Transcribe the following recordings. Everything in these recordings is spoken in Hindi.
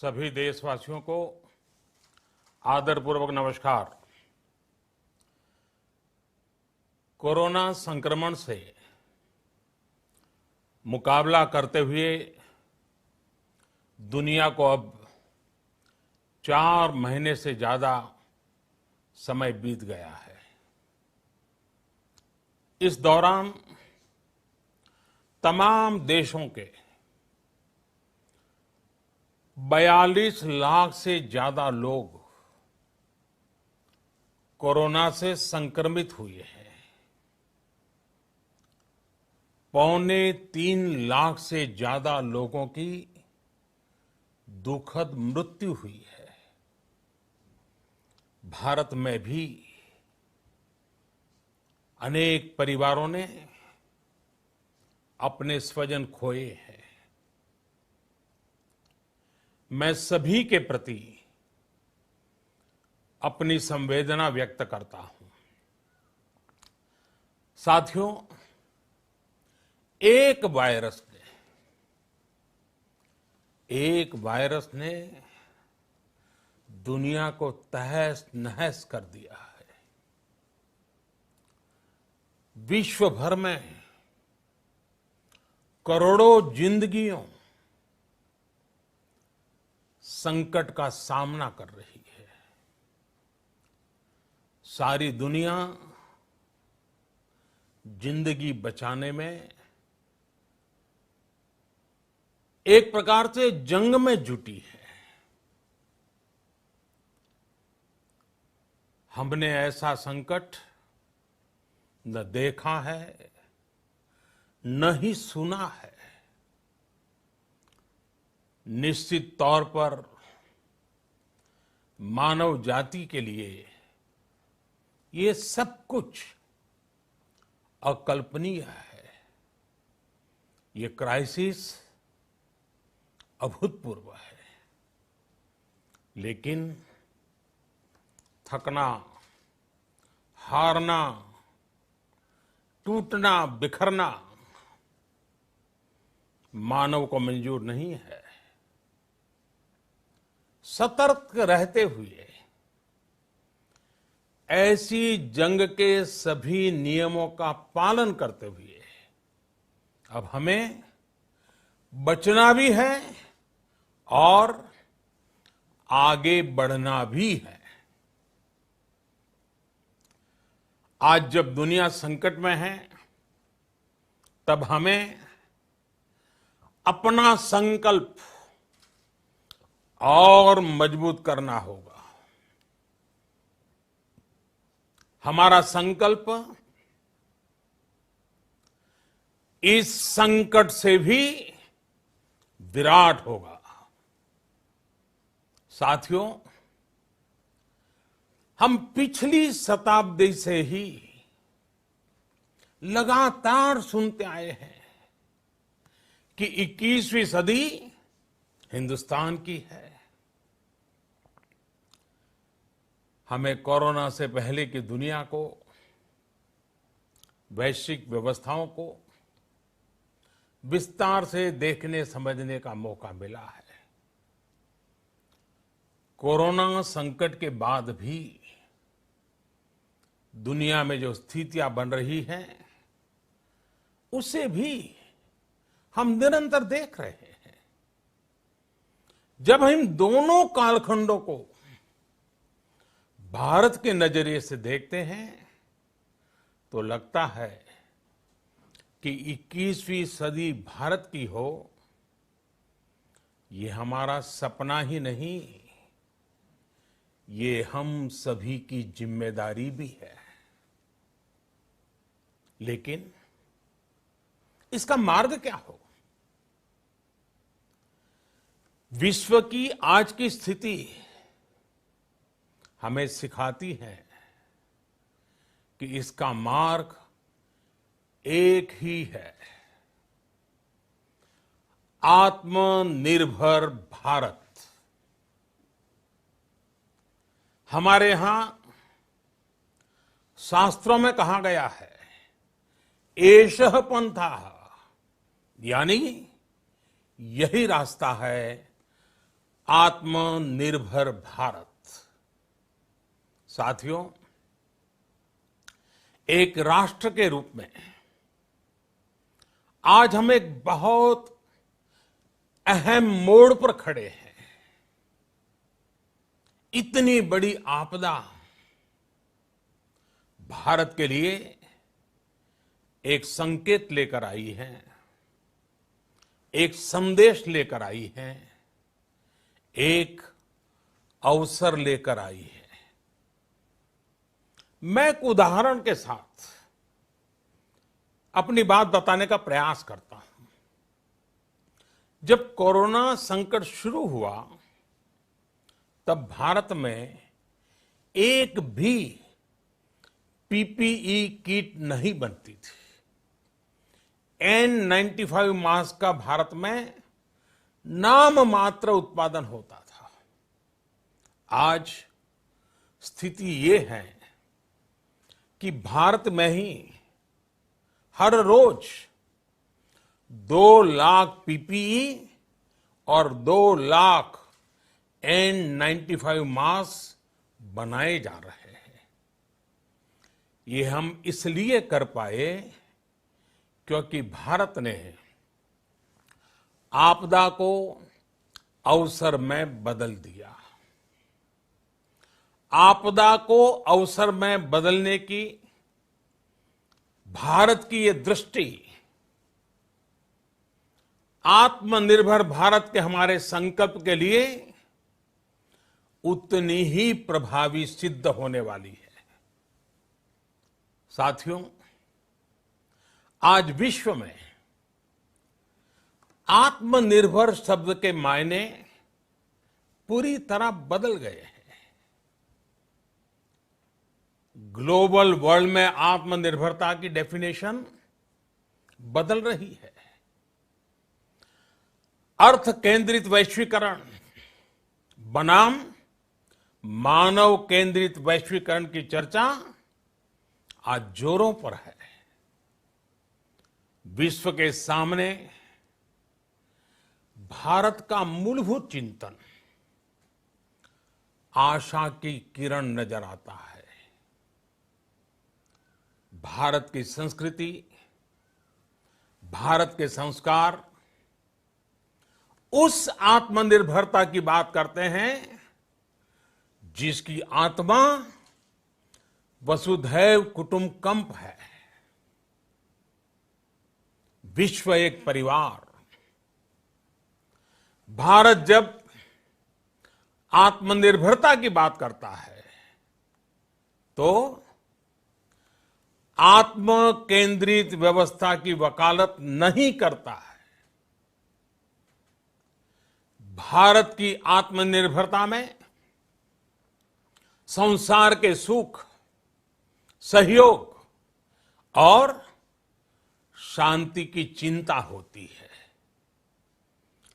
सभी देशवासियों को आदरपूर्वक नमस्कार। कोरोना संक्रमण से मुकाबला करते हुए दुनिया को अब 4 महीने से ज्यादा समय बीत गया है। इस दौरान तमाम देशों के 42 लाख से ज्यादा लोग कोरोना से संक्रमित हुए हैं। 2.25 लाख से ज्यादा लोगों की दुखद मृत्यु हुई है। भारत में भी अनेक परिवारों ने अपने स्वजन खोए हैं। मैं सभी के प्रति अपनी संवेदना व्यक्त करता हूं। साथियों, एक वायरस ने दुनिया को तहस नहस कर दिया है। विश्व भर में करोड़ों जिंदगियों संकट का सामना कर रही है। सारी दुनिया जिंदगी बचाने में एक प्रकार से जंग में जुटी है। हमने ऐसा संकट न देखा है, न ही सुना है। निश्चित तौर पर मानव जाति के लिए ये सब कुछ अकल्पनीय है। ये क्राइसिस अभूतपूर्व है। लेकिन थकना, हारना, टूटना, बिखरना मानव को मंजूर नहीं है। सतर्क रहते हुए ऐसी जंग के सभी नियमों का पालन करते हुए अब हमें बचना भी है और आगे बढ़ना भी है। आज जब दुनिया संकट में है, तब हमें अपना संकल्प और मजबूत करना होगा। हमारा संकल्प इस संकट से भी विराट होगा। साथियों, हम पिछली शताब्दी से ही लगातार सुनते आए हैं कि 21वीं सदी हिंदुस्तान की है। हमें कोरोना से पहले की दुनिया को, वैश्विक व्यवस्थाओं को विस्तार से देखने समझने का मौका मिला है। कोरोना संकट के बाद भी दुनिया में जो स्थितियां बन रही हैं, उसे भी हम निरंतर देख रहे हैं। जब हम दोनों कालखंडों को भारत के नजरिए से देखते हैं, तो लगता है कि 21वीं सदी भारत की हो, ये हमारा सपना ही नहीं, ये हम सभी की जिम्मेदारी भी है। लेकिन इसका मार्ग क्या हो? विश्व की आज की स्थिति हमें सिखाती है कि इसका मार्ग एक ही है, आत्मनिर्भर भारत। हमारे यहां शास्त्रों में कहा गया है, एषः पंथः, यानी यही रास्ता है आत्मनिर्भर भारत। साथियों, एक राष्ट्र के रूप में आज हम एक बहुत अहम मोड़ पर खड़े हैं। इतनी बड़ी आपदा भारत के लिए एक संकेत लेकर आई है, एक संदेश लेकर आई है, एक अवसर लेकर आई है। मैं एक उदाहरण के साथ अपनी बात बताने का प्रयास करता हूं। जब कोरोना संकट शुरू हुआ, तब भारत में एक भी पीपीई किट नहीं बनती थी। N95 मास्क का भारत में नाम मात्र उत्पादन होता था। आज स्थिति ये है कि भारत में ही हर रोज 2 लाख पीपीई और 2 लाख N95 मास्क बनाए जा रहे हैं। ये हम इसलिए कर पाए क्योंकि भारत ने आपदा को अवसर में बदल दिया। आपदा को अवसर में बदलने की भारत की ये दृष्टि आत्मनिर्भर भारत के हमारे संकल्प के लिए उतनी ही प्रभावी सिद्ध होने वाली है। साथियों, आज विश्व में आत्मनिर्भर शब्द के मायने पूरी तरह बदल गए हैं। ग्लोबल वर्ल्ड में आत्मनिर्भरता की डेफिनेशन बदल रही है। अर्थ केंद्रित वैश्वीकरण बनाम मानव केंद्रित वैश्वीकरण की चर्चा आज जोरों पर है। विश्व के सामने भारत का मूलभूत चिंतन आशा की किरण नजर आता है। भारत की संस्कृति, भारत के संस्कार उस आत्मनिर्भरता की बात करते हैं जिसकी आत्मा वसुधैव कुटुंबकम है। विश्व एक परिवार। भारत जब आत्मनिर्भरता की बात करता है तो आत्म केंद्रित व्यवस्था की वकालत नहीं करता है। भारत की आत्मनिर्भरता में संसार के सुख, सहयोग और शांति की चिंता होती है।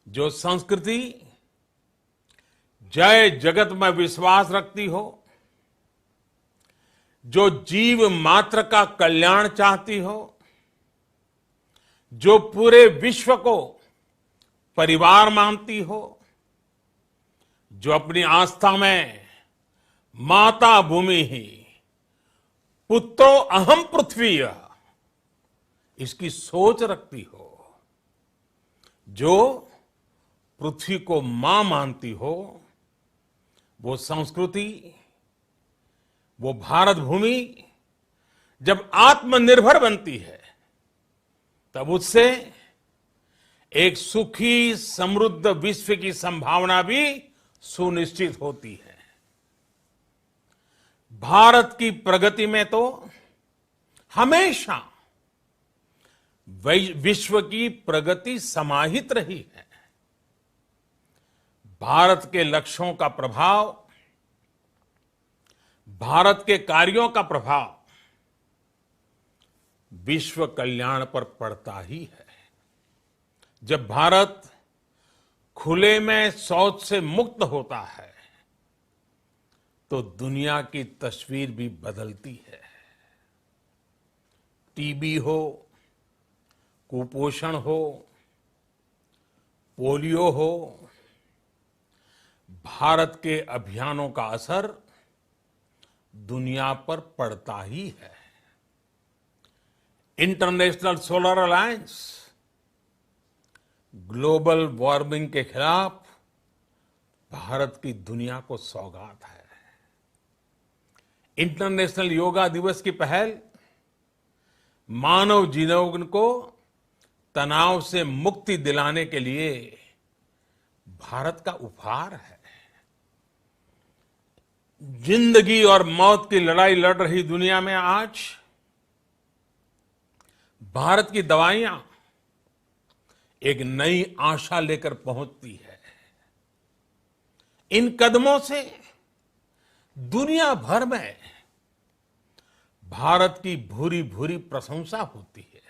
जो संस्कृति जय जगत में विश्वास रखती हो, जो जीव मात्र का कल्याण चाहती हो, जो पूरे विश्व को परिवार मानती हो, जो अपनी आस्था में माता भूमि ही पुत्रो अहम पृथ्वी इसकी सोच रखती हो, जो पृथ्वी को मां मानती हो, वो संस्कृति, वो भारत भूमि जब आत्मनिर्भर बनती है तब उससे एक सुखी समृद्ध विश्व की संभावना भी सुनिश्चित होती है। भारत की प्रगति में तो हमेशा विश्व की प्रगति समाहित रही है। भारत के लक्ष्यों का प्रभाव, भारत के कार्यों का प्रभाव विश्व कल्याण पर पड़ता ही है। जब भारत खुले में शौच से मुक्त होता है तो दुनिया की तस्वीर भी बदलती है। टीबी हो, कुपोषण हो, पोलियो हो, भारत के अभियानों का असर दुनिया पर पड़ता ही है। International solar alliance global warming के खिलाफ भारत की दुनिया को सौगात है। इंटरनेशनल योगा दिवस की पहल मानव जीवन को तनाव से मुक्ति दिलाने के लिए भारत का उपहार है। जिंदगी और मौत की लड़ाई लड़ रही दुनिया में आज भारत की दवाइयां एक नई आशा लेकर पहुंचती है। इन कदमों से दुनिया भर में भारत की भूरी भूरी प्रशंसा होती है।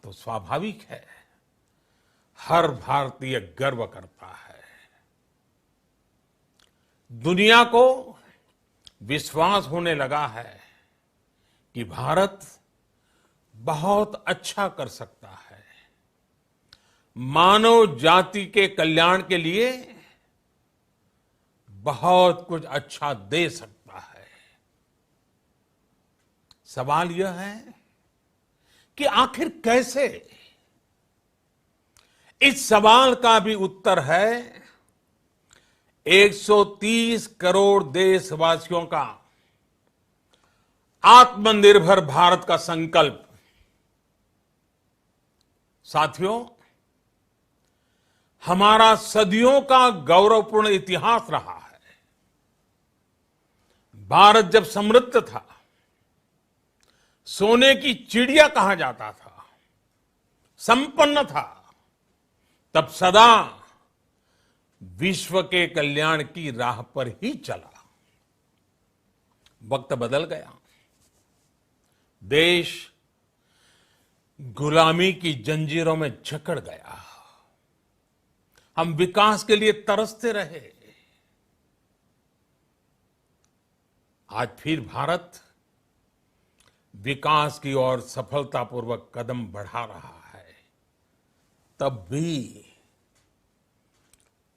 तो स्वाभाविक है, हर भारतीय गर्व करता है। दुनिया को विश्वास होने लगा है कि भारत बहुत अच्छा कर सकता है, मानव जाति के कल्याण के लिए बहुत कुछ अच्छा दे सकता है। सवाल यह है कि आखिर कैसे? इस सवाल का भी उत्तर है 130 करोड़ देशवासियों का आत्मनिर्भर भारत का संकल्प। साथियों, हमारा सदियों का गौरवपूर्ण इतिहास रहा है। भारत जब समृद्ध था, सोने की चिड़िया कहा जाता था, संपन्न था, तब सदा विश्व के कल्याण की राह पर ही चला। वक्त बदल गया, देश गुलामी की जंजीरों में जकड़ गया। हम विकास के लिए तरसते रहे। आज फिर भारत विकास की ओर सफलतापूर्वक कदम बढ़ा रहा है। तब भी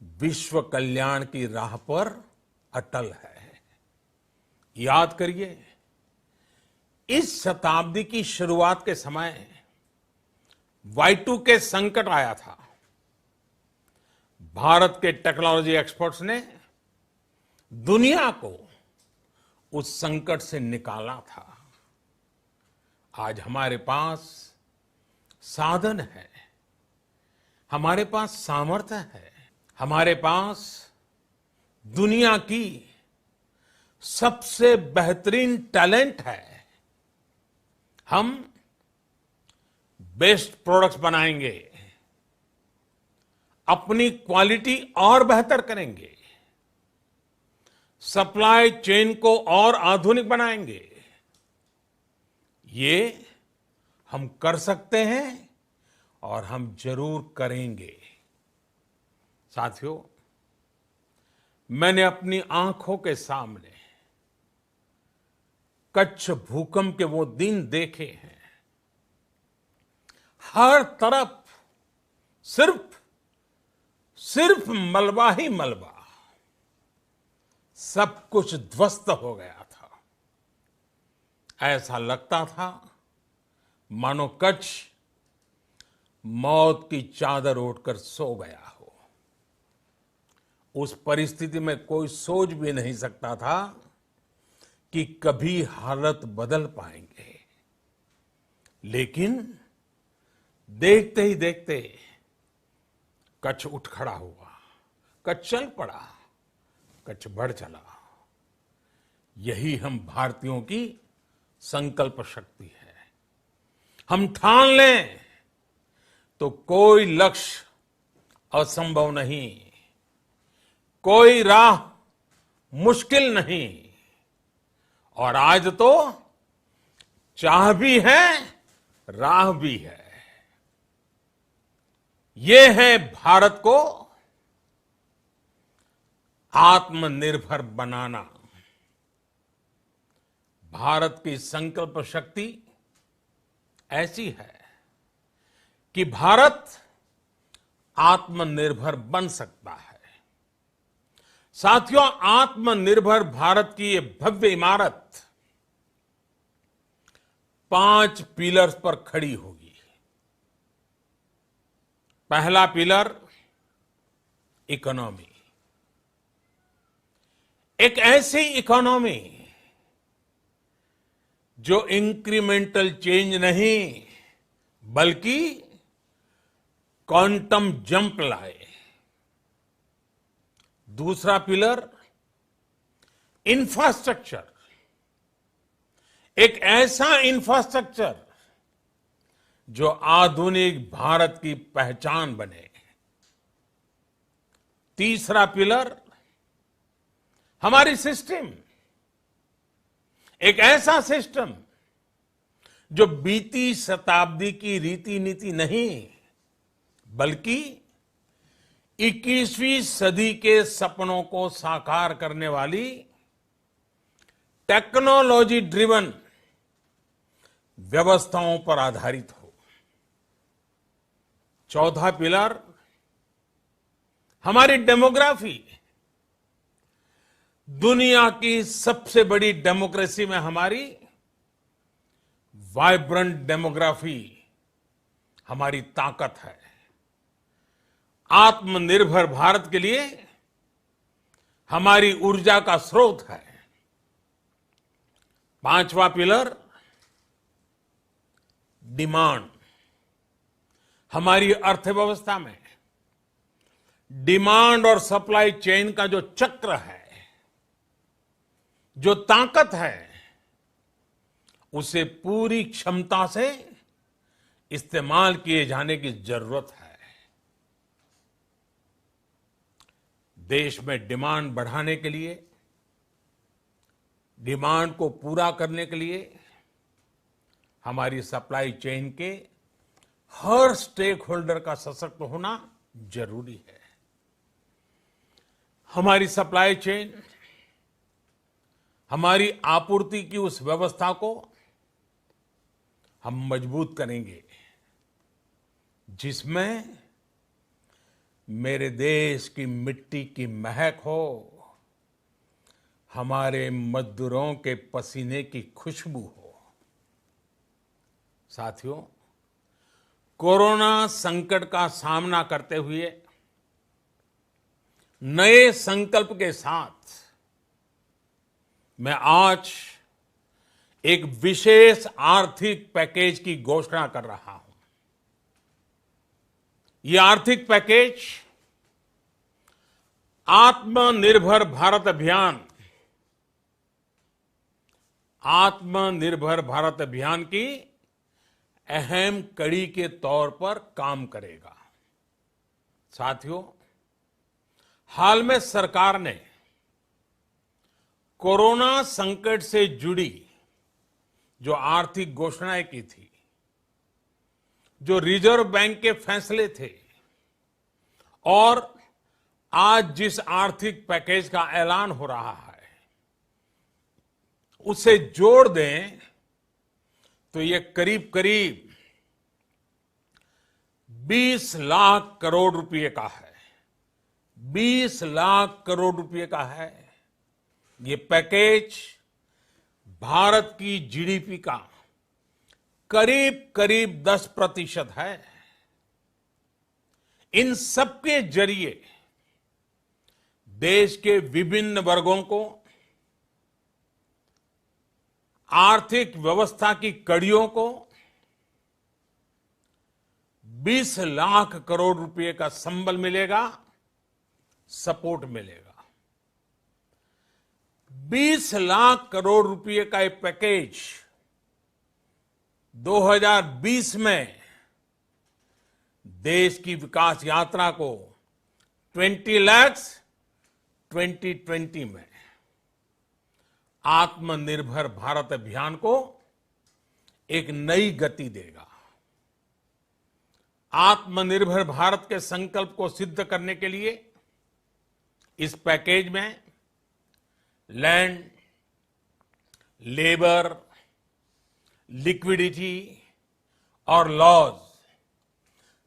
विश्व कल्याण की राह पर अटल है। याद करिए, इस शताब्दी की शुरुआत के समय Y2K संकट आया था। भारत के टेक्नोलॉजी एक्सपर्ट्स ने दुनिया को उस संकट से निकाला था। आज हमारे पास साधन है, हमारे पास सामर्थ्य है, हमारे पास दुनिया की सबसे बेहतरीन टैलेंट है। हम बेस्ट प्रोडक्ट्स बनाएंगे, अपनी क्वालिटी और बेहतर करेंगे, सप्लाई चेन को और आधुनिक बनाएंगे। ये हम कर सकते हैं और हम जरूर करेंगे। साथियों, मैंने अपनी आंखों के सामने कच्छ भूकंप के वो दिन देखे हैं। हर तरफ सिर्फ मलबा ही मलबा, सब कुछ ध्वस्त हो गया था। ऐसा लगता था मानो कच्छ मौत की चादर ओढ़कर सो गया हो। उस परिस्थिति में कोई सोच भी नहीं सकता था कि कभी हालत बदल पाएंगे। लेकिन देखते ही देखते कच्छ उठ खड़ा हुआ, कच्छ चल पड़ा, कच्छ बढ़ चला। यही हम भारतीयों की संकल्प शक्ति है। हम ठान लें तो कोई लक्ष्य असंभव नहीं, कोई राह मुश्किल नहीं। और आज तो चाह भी है, राह भी है। ये है भारत को आत्मनिर्भर बनाना। भारत की संकल्प शक्ति ऐसी है कि भारत आत्मनिर्भर बन सकता है। साथियों, आत्मनिर्भर भारत की ये भव्य इमारत 5 पिलर्स पर खड़ी होगी। पहला पिलर इकोनॉमी। एक ऐसी इकोनॉमी जो इंक्रीमेंटल चेंज नहीं बल्कि क्वांटम जंप लाए। दूसरा पिलर इंफ्रास्ट्रक्चर। एक ऐसा इंफ्रास्ट्रक्चर जो आधुनिक भारत की पहचान बने। तीसरा पिलर हमारी सिस्टम। एक ऐसा सिस्टम जो बीती शताब्दी की रीति नीति नहीं बल्कि 21वीं सदी के सपनों को साकार करने वाली टेक्नोलॉजी ड्रिवन व्यवस्थाओं पर आधारित हो। चौथा पिलर हमारी डेमोग्राफी। दुनिया की सबसे बड़ी डेमोक्रेसी में हमारी वाइब्रेंट डेमोग्राफी हमारी ताकत है। आत्मनिर्भर भारत के लिए हमारी ऊर्जा का स्रोत है। पांचवा पिलर डिमांड। हमारी अर्थव्यवस्था में डिमांड और सप्लाई चेन का जो चक्र है, जो ताकत है, उसे पूरी क्षमता से इस्तेमाल किए जाने की जरूरत है। देश में डिमांड बढ़ाने के लिए, डिमांड को पूरा करने के लिए हमारी सप्लाई चेन के हर स्टेक होल्डर का सशक्त होना जरूरी है। हमारी सप्लाई चेन, हमारी आपूर्ति की उस व्यवस्था को हम मजबूत करेंगे जिसमें मेरे देश की मिट्टी की महक हो, हमारे मजदूरों के पसीने की खुशबू हो। साथियों, कोरोना संकट का सामना करते हुए नए संकल्प के साथ मैं आज एक विशेष आर्थिक पैकेज की घोषणा कर रहा हूं। यह आर्थिक पैकेज आत्मनिर्भर भारत अभियान, आत्मनिर्भर भारत अभियान की अहम कड़ी के तौर पर काम करेगा। साथियों, हाल में सरकार ने कोरोना संकट से जुड़ी जो आर्थिक घोषणाएं की थी, जो रिजर्व बैंक के फैसले थे और आज जिस आर्थिक पैकेज का ऐलान हो रहा है, उसे जोड़ दें तो ये करीब करीब 20 लाख करोड़ रुपए का है। 20 लाख करोड़ रुपए का है। ये पैकेज भारत की जीडीपी का करीब करीब 10% है। इन सबके जरिए देश के विभिन्न वर्गों को आर्थिक व्यवस्था की कड़ियों को 20 लाख करोड़ रुपए का संबल मिलेगा, सपोर्ट मिलेगा। 20 लाख करोड़ रुपए का एक पैकेज 2020 में देश की विकास यात्रा को 20 लाख 2020 में आत्मनिर्भर भारत अभियान को एक नई गति देगा। आत्मनिर्भर भारत के संकल्प को सिद्ध करने के लिए इस पैकेज में लैंड, लेबर, लिक्विडिटी और लॉज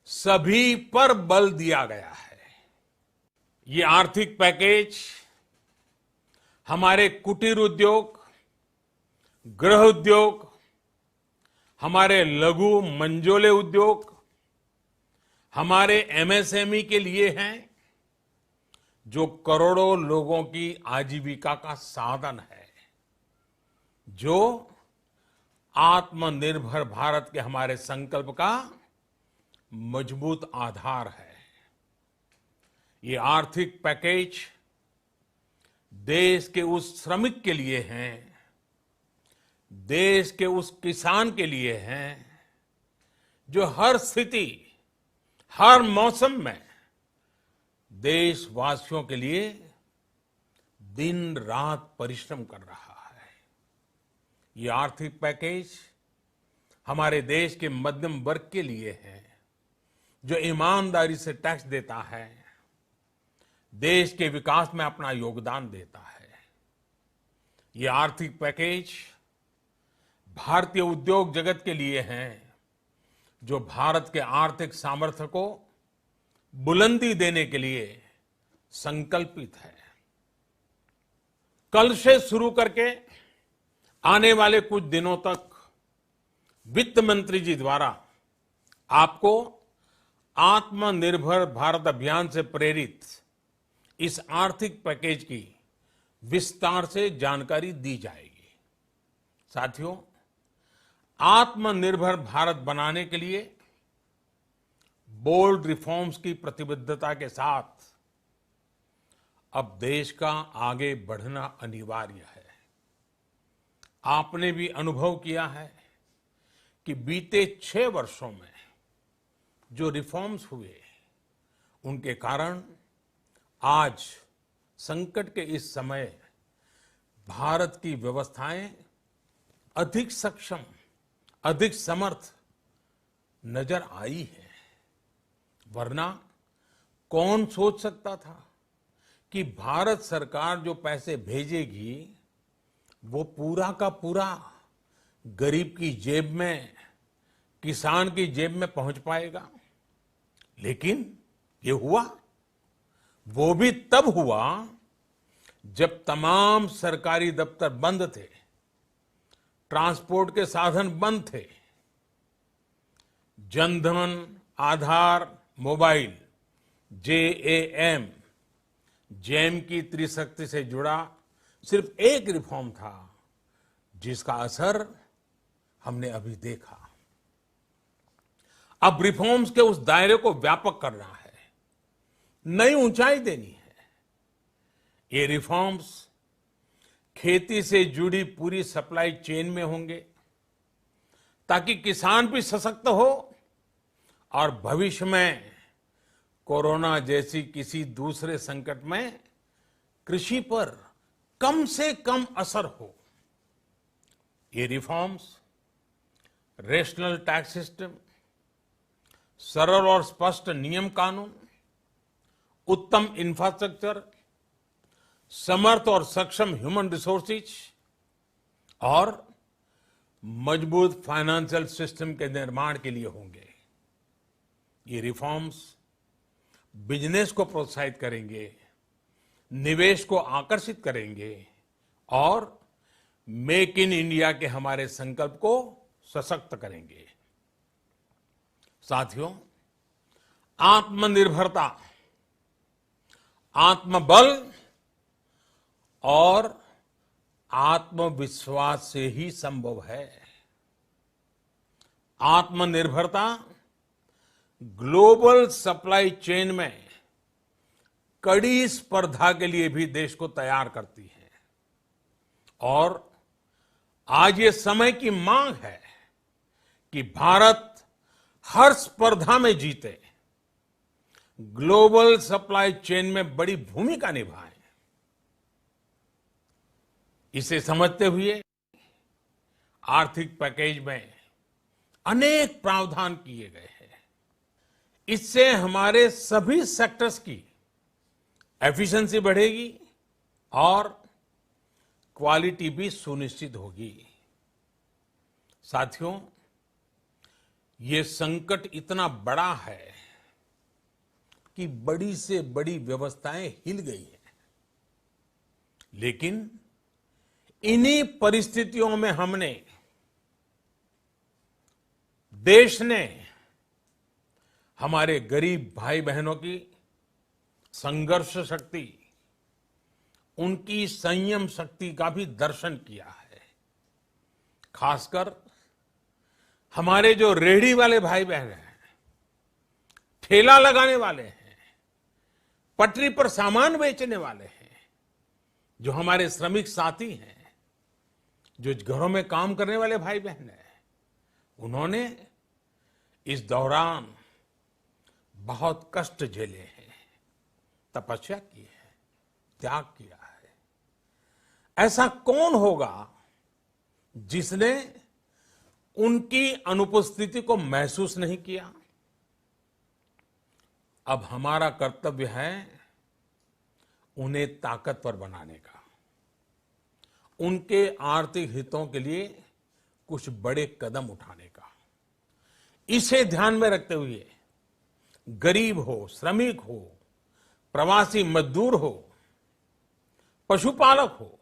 सभी पर बल दिया गया है। ये आर्थिक पैकेज हमारे कुटीर उद्योग, गृह उद्योग, हमारे लघु मंझोले उद्योग, हमारे एमएसएमई के लिए हैं, जो करोड़ों लोगों की आजीविका का साधन है, जो आत्मनिर्भर भारत के हमारे संकल्प का मजबूत आधार है। ये आर्थिक पैकेज देश के उस श्रमिक के लिए हैं, देश के उस किसान के लिए हैं, जो हर स्थिति, हर मौसम में देशवासियों के लिए दिन रात परिश्रम कर रहा है। ये आर्थिक पैकेज हमारे देश के मध्यम वर्ग के लिए है, जो ईमानदारी से टैक्स देता है, देश के विकास में अपना योगदान देता है। ये आर्थिक पैकेज भारतीय उद्योग जगत के लिए है, जो भारत के आर्थिक सामर्थ्य को बुलंदी देने के लिए संकल्पित है। कल से शुरू करके आने वाले कुछ दिनों तक वित्त मंत्री जी द्वारा आपको आत्मनिर्भर भारत अभियान से प्रेरित इस आर्थिक पैकेज की विस्तार से जानकारी दी जाएगी। साथियों, आत्मनिर्भर भारत बनाने के लिए बोल्ड रिफॉर्म्स की प्रतिबद्धता के साथ अब देश का आगे बढ़ना अनिवार्य है। आपने भी अनुभव किया है कि बीते 6 वर्षों में जो रिफॉर्म्स हुए, उनके कारण आज संकट के इस समय भारत की व्यवस्थाएं अधिक सक्षम, अधिक समर्थ नजर आई है। वरना कौन सोच सकता था कि भारत सरकार जो पैसे भेजेगी वो पूरा का पूरा गरीब की जेब में, किसान की जेब में पहुंच पाएगा। लेकिन ये हुआ, वो भी तब हुआ जब तमाम सरकारी दफ्तर बंद थे, ट्रांसपोर्ट के साधन बंद थे, जनधन, आधार, मोबाइल, जेएएम, जैम की त्रिशक्ति से जुड़ा सिर्फ एक रिफॉर्म था, जिसका असर हमने अभी देखा। अब रिफॉर्म्स के उस दायरे को व्यापक करना है, नई ऊंचाई देनी है। ये रिफॉर्म्स खेती से जुड़ी पूरी सप्लाई चेन में होंगे, ताकि किसान भी सशक्त हो और भविष्य में कोरोना जैसी किसी दूसरे संकट में कृषि पर कम से कम असर हो। ये रिफॉर्म्स रेशनल टैक्स सिस्टम, सरल और स्पष्ट नियम कानून, उत्तम इंफ्रास्ट्रक्चर, समर्थ और सक्षम ह्यूमन रिसोर्सेज और मजबूत फाइनेंशियल सिस्टम के निर्माण के लिए होंगे। ये रिफॉर्म्स बिजनेस को प्रोत्साहित करेंगे, निवेश को आकर्षित करेंगे और मेक इन इंडिया के हमारे संकल्प को सशक्त करेंगे। साथियों, आत्मनिर्भरता, आत्मबल और आत्मविश्वास से ही संभव है। आत्मनिर्भरता ग्लोबल सप्लाई चेन में कड़ी स्पर्धा के लिए भी देश को तैयार करती है और आज ये समय की मांग है कि भारत हर स्पर्धा में जीते, ग्लोबल सप्लाई चेन में बड़ी भूमिका निभाए। इसे समझते हुए आर्थिक पैकेज में अनेक प्रावधान किए गए हैं। इससे हमारे सभी सेक्टर्स की एफिशिएंसी बढ़ेगी और क्वालिटी भी सुनिश्चित होगी। साथियों, ये संकट इतना बड़ा है कि बड़ी से बड़ी व्यवस्थाएं हिल गई हैं। लेकिन इन्हीं परिस्थितियों में हमने, देश ने हमारे गरीब भाई बहनों की संघर्ष शक्ति, उनकी संयम शक्ति का भी दर्शन किया है। खासकर हमारे जो रेहड़ी वाले भाई बहन हैं, ठेला लगाने वाले हैं, पटरी पर सामान बेचने वाले हैं, जो हमारे श्रमिक साथी हैं, जो घरों में काम करने वाले भाई बहन हैं, उन्होंने इस दौरान बहुत कष्ट झेले हैं, तपस्या की है, त्याग किया है। ऐसा कौन होगा जिसने उनकी अनुपस्थिति को महसूस नहीं किया? अब हमारा कर्तव्य है उन्हें ताकतवर बनाने का, उनके आर्थिक हितों के लिए कुछ बड़े कदम उठाने का। इसे ध्यान में रखते हुए गरीब हो, श्रमिक हो, प्रवासी मजदूर हो, पशुपालक हो,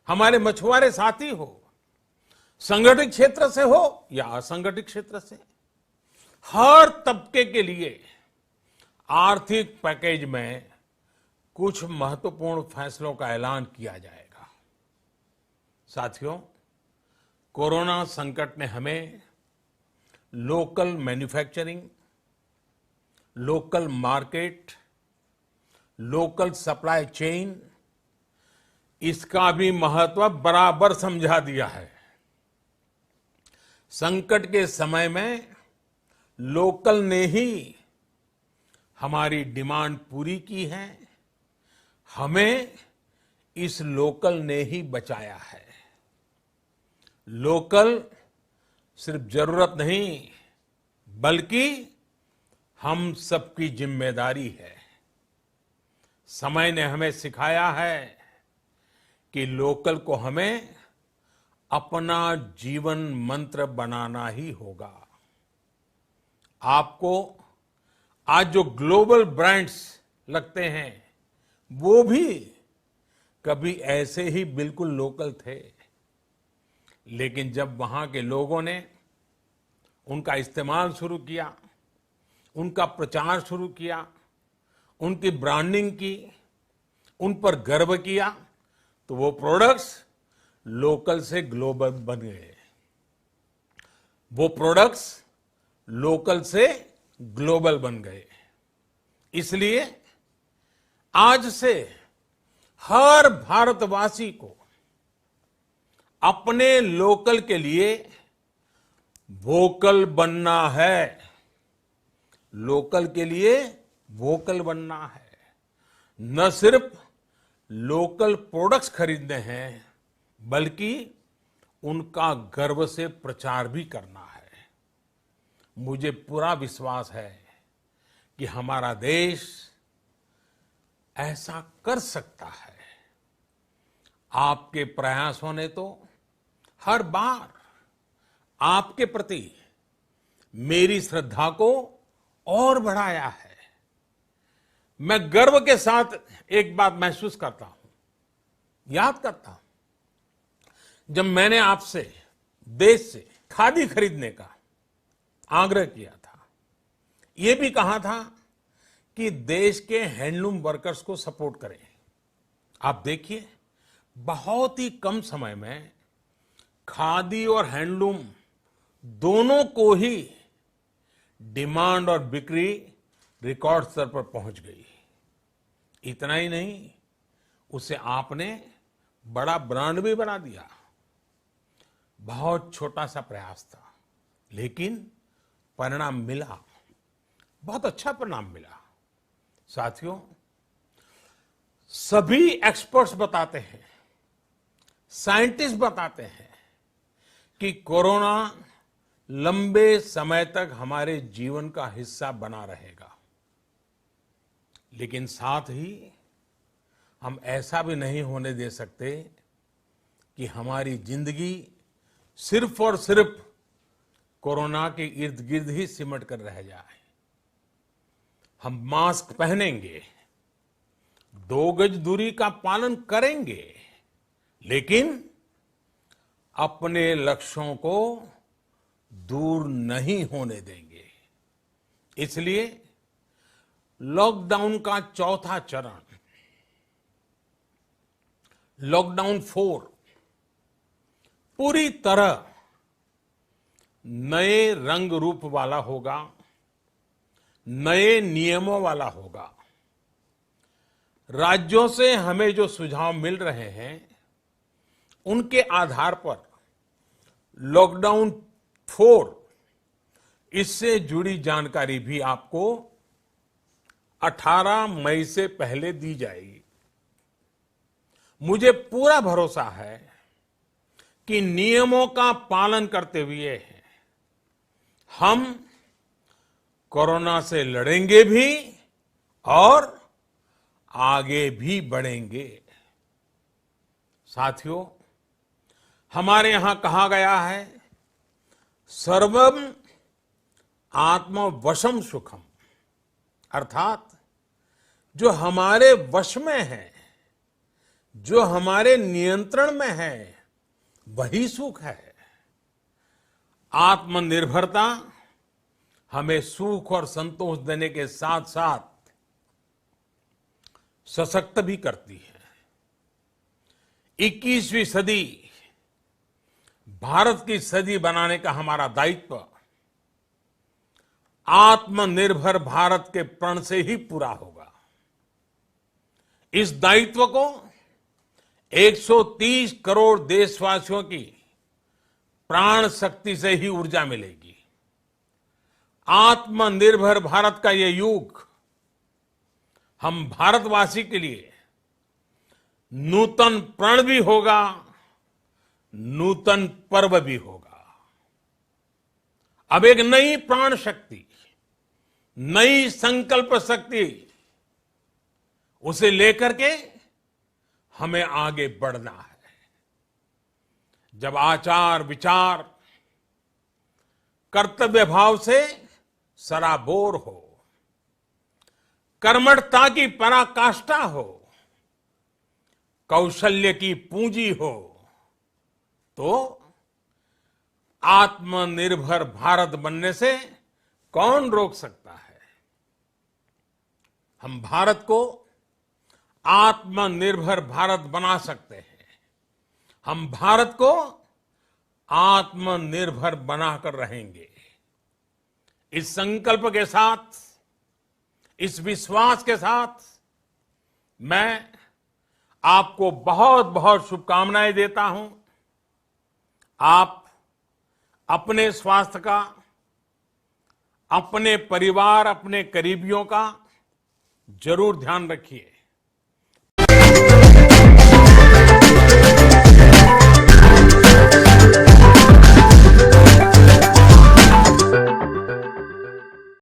हमारे मछुआरे साथी हो, संगठित क्षेत्र से हो या असंगठित क्षेत्र से, हर तबके के लिए आर्थिक पैकेज में कुछ महत्वपूर्ण फैसलों का ऐलान किया जाएगा। साथियों, कोरोना संकट ने हमें local manufacturing, local market, local supply chain, इसका भी महत्व बराबर समझा दिया है। संकट के समय में लोकल ने ही हमारी डिमांड पूरी की है, हमें इस लोकल ने ही बचाया है। लोकल सिर्फ जरूरत नहीं, बल्कि हम सबकी जिम्मेदारी है। समय ने हमें सिखाया है कि लोकल को हमें अपना जीवन मंत्र बनाना ही होगा। आपको आज जो ग्लोबल ब्रांड्स लगते हैं, वो भी कभी ऐसे ही बिल्कुल लोकल थे, लेकिन जब वहां के लोगों ने उनका इस्तेमाल शुरू किया, उनका प्रचार शुरू किया, उनकी ब्रांडिंग की, उन पर गर्व किया, तो वो प्रोडक्ट्स लोकल से ग्लोबल बन गए। वो प्रोडक्ट्स लोकल से ग्लोबल बन गए। इसलिए आज से हर भारतवासी को अपने लोकल के लिए वोकल बनना है। लोकल के लिए वोकल बनना है। न सिर्फ लोकल प्रोडक्ट्स खरीदने हैं, बल्कि उनका गर्व से प्रचार भी करना है। मुझे पूरा विश्वास है कि हमारा देश ऐसा कर सकता है। आपके प्रयासों ने तो हर बार आपके प्रति मेरी श्रद्धा को और बढ़ाया है। मैं गर्व के साथ एक बात महसूस करता हूं, याद करता हूं, जब मैंने आपसे देश से खादी खरीदने का आग्रह किया था, यह भी कहा था कि देश के हैंडलूम वर्कर्स को सपोर्ट करें। आप देखिए, बहुत ही कम समय में खादी और हैंडलूम दोनों को ही डिमांड और बिक्री रिकॉर्ड स्तर पर पहुंच गई। इतना ही नहीं, उसे आपने बड़ा ब्रांड भी बना दिया। बहुत छोटा सा प्रयास था, लेकिन परिणाम मिला, बहुत अच्छा परिणाम मिला। साथियों, सभी एक्सपर्ट्स बताते हैं, साइंटिस्ट बताते हैं कि कोरोना लंबे समय तक हमारे जीवन का हिस्सा बना रहेगा। लेकिन साथ ही हम ऐसा भी नहीं होने दे सकते कि हमारी जिंदगी सिर्फ और सिर्फ कोरोना के इर्द गिर्द ही सिमट कर रह जाए। हम मास्क पहनेंगे, 2 गज दूरी का पालन करेंगे, लेकिन अपने लक्ष्यों को दूर नहीं होने देंगे। इसलिए लॉकडाउन का चौथा चरण, लॉकडाउन 4, पूरी तरह नए रंग रूप वाला होगा, नए नियमों वाला होगा। राज्यों से हमें जो सुझाव मिल रहे हैं, उनके आधार पर लॉकडाउन 4, इससे जुड़ी जानकारी भी आपको 18 मई से पहले दी जाएगी। मुझे पूरा भरोसा है कि नियमों का पालन करते हुए हम कोरोना से लड़ेंगे भी और आगे भी बढ़ेंगे। साथियों, हमारे यहां कहा गया है, सर्वम आत्मवशम सुखम, अर्थात जो हमारे वश में है, जो हमारे नियंत्रण में है, वही सुख है। आत्मनिर्भरता हमें सुख और संतोष देने के साथ साथ सशक्त भी करती है। 21वीं सदी भारत की सदी बनाने का हमारा दायित्व आत्मनिर्भर भारत के प्रण से ही पूरा होगा। इस दायित्व को 130 करोड़ देशवासियों की प्राण शक्ति से ही ऊर्जा मिलेगी। आत्मनिर्भर भारत का ये युग हम भारतवासी के लिए नूतन प्रण भी होगा, नूतन पर्व भी होगा। अब एक नई प्राण शक्ति, नई संकल्प शक्ति, उसे लेकर के हमें आगे बढ़ना है। जब आचार विचार कर्तव्य भाव से सराबोर हो, कर्मठता की पराकाष्ठा हो, कौशल्य की पूंजी हो, तो आत्मनिर्भर भारत बनने से कौन रोक सकता है। हम भारत को आत्मनिर्भर भारत बना सकते हैं। हम भारत को आत्मनिर्भर बनाकर रहेंगे। इस संकल्प के साथ, इस विश्वास के साथ मैं आपको बहुत बहुत शुभकामनाएं देता हूं। आप अपने स्वास्थ्य का, अपने परिवार, अपने करीबियों का जरूर ध्यान रखिए।